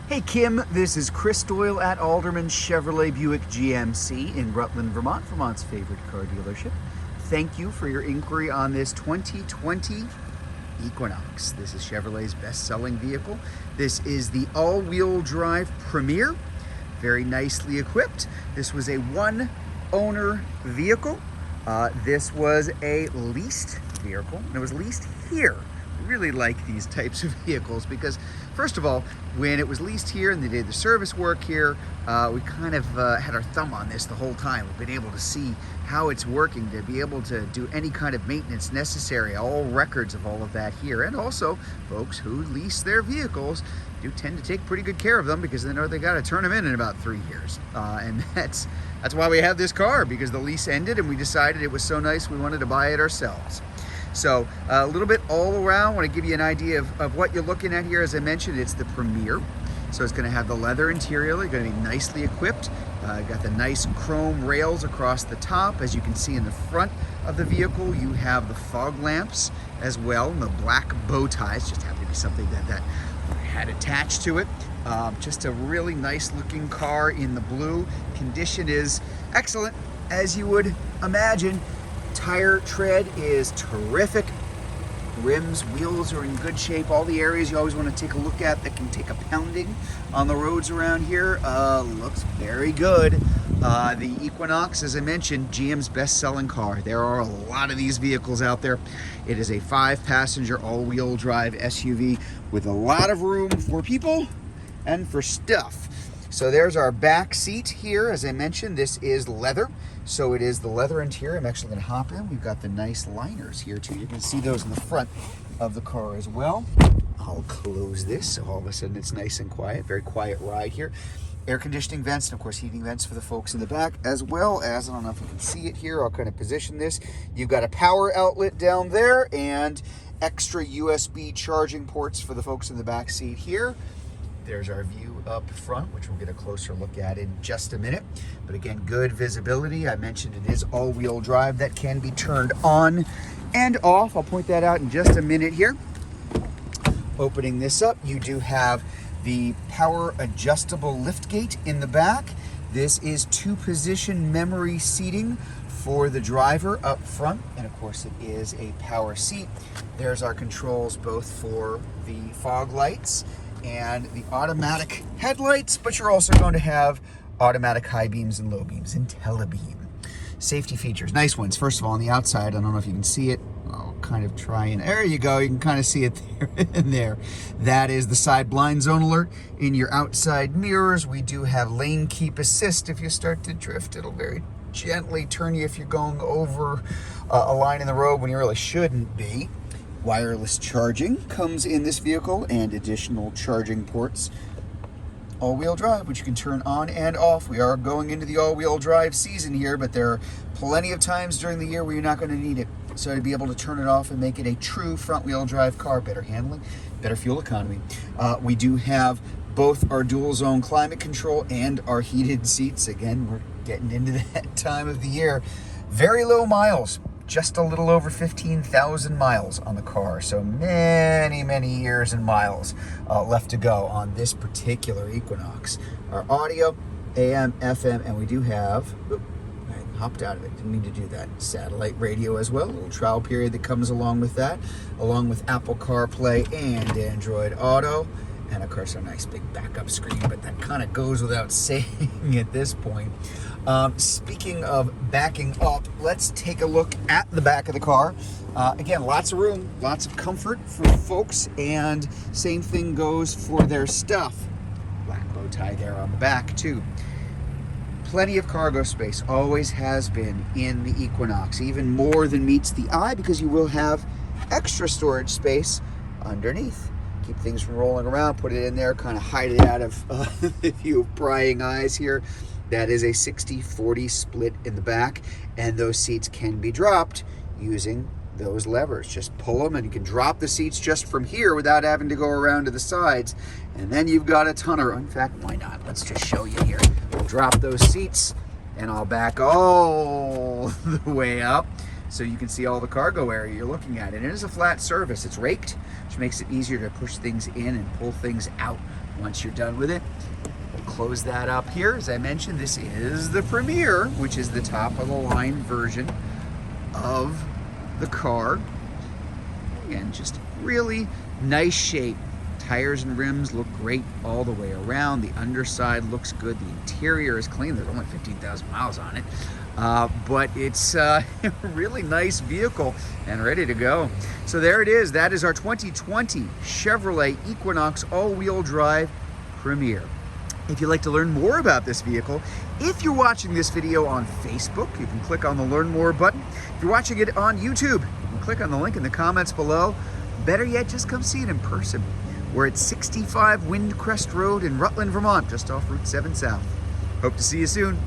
Hey Kim, this is Chris Doyle at Alderman Chevrolet Buick GMC in Rutland, Vermont, Vermont's favorite car dealership. Thank you for your inquiry on this 2020 Equinox. This is Chevrolet's best-selling vehicle. This is the all-wheel drive Premier, very nicely equipped. This was a one-owner vehicle. This was a leased vehicle, and it was leased here. Really like these types of vehicles because, first of all, when it was leased here and they did the service work here, we kind of had our thumb on this the whole time. We've been able to see how it's working, to be able to do any kind of maintenance necessary, all records of all of that here. And also, folks who lease their vehicles do tend to take pretty good care of them because they know they got to turn them in about 3 years. And that's why we have this car, because the lease ended and we decided it was so nice we wanted to buy it ourselves. So a little bit all around, I want to give you an idea of what you're looking at here. As I mentioned, it's the Premier. So it's going to have the leather interior, it's going to be nicely equipped. Got the nice chrome rails across the top. As you can see in the front of the vehicle, you have the fog lamps as well, and the black bow ties. Just happened to be something that had attached to it. Just a really nice looking car in the blue. Condition is excellent, as you would imagine. Tire tread is terrific. Rims, wheels are in good shape. All the areas you always want to take a look at that can take a pounding on the roads around here looks very good. The Equinox, as I mentioned, GM's best-selling car. There are a lot of these vehicles out there. It is a 5-passenger all-wheel drive SUV with a lot of room for people and for stuff. So there's our back seat here. As I mentioned, this is leather. So it is the leather interior. I'm actually going to hop in. We've got the nice liners here too. You can see those in the front of the car as well. I'll close this so all of a sudden it's nice and quiet. Very quiet ride here. Air conditioning vents and of course heating vents for the folks in the back, as well as, I don't know if you can see it here, I'll kind of position this. You've got a power outlet down there and extra USB charging ports for the folks in the back seat here. There's our view up front, which we'll get a closer look at in just a minute. But again, good visibility. I mentioned it is all-wheel drive that can be turned on and off. I'll point that out in just a minute here. Opening this up, you do have the power adjustable liftgate in the back. This is 2-position memory seating for the driver up front, and of course it is a power seat. There's our controls both for the fog lights and the automatic headlights, but you're also going to have automatic high beams and low beams, IntelliBeam. Safety features, nice ones. First of all, on the outside, I don't know if you can see it. I'll kind of try and, there you go. You can kind of see it there in there. That is the side blind zone alert. In your outside mirrors, we do have lane keep assist. If you start to drift, it'll very gently turn you if you're going over a line in the road when you really shouldn't be. Wireless charging comes in this vehicle and additional charging ports. All-wheel drive, which you can turn on and off. We are going into the all-wheel drive season here, but there are plenty of times during the year where you're not going to need it. So to be able to turn it off and make it a true front-wheel drive car, better handling, better fuel economy. We do have both our dual-zone climate control and our heated seats. Again, we're getting into that time of the year. Very low miles. Just a little over 15,000 miles on the car. So many years and miles left to go on this particular Equinox. Our audio, AM, FM, and we do have, I hopped out of it, didn't mean to do that, satellite radio as well, a little trial period that comes along with that, along with Apple CarPlay and Android Auto. And of course, a nice big backup screen, but that kind of goes without saying at this point. Speaking of backing up, let's take a look at the back of the car. Again, lots of room, lots of comfort for folks, and same thing goes for their stuff. Black bow tie there on the back too. Plenty of cargo space, always has been in the Equinox, even more than meets the eye, because you will have extra storage space underneath. Keep things from rolling around, put it in there, kind of hide it out of the view of prying eyes here. That is a 60-40 split in the back, and those seats can be dropped using those levers. Just pull them and you can drop the seats just from here without having to go around to the sides, and then you've got a ton of, in fact, why not? Let's just show you here. We'll drop those seats and I'll back all the way up so you can see all the cargo area you're looking at. And it is a flat surface. It's raked, which makes it easier to push things in and pull things out Once you're done with it, close that up here. As I mentioned, this is the Premier, which is the top of the line version of the car. Again, just really nice shape. Tires and rims look great all the way around. The underside looks good. The interior is clean. There's only 15,000 miles on it. But it's a really nice vehicle and ready to go. So there it is. That is our 2020 Chevrolet Equinox all-wheel drive Premier. If you'd like to learn more about this vehicle, if you're watching this video on Facebook, you can click on the Learn More button. If you're watching it on YouTube, you can click on the link in the comments below. Better yet, just come see it in person. We're at 65 Windcrest Road in Rutland, Vermont, just off Route 7 South. Hope to see you soon.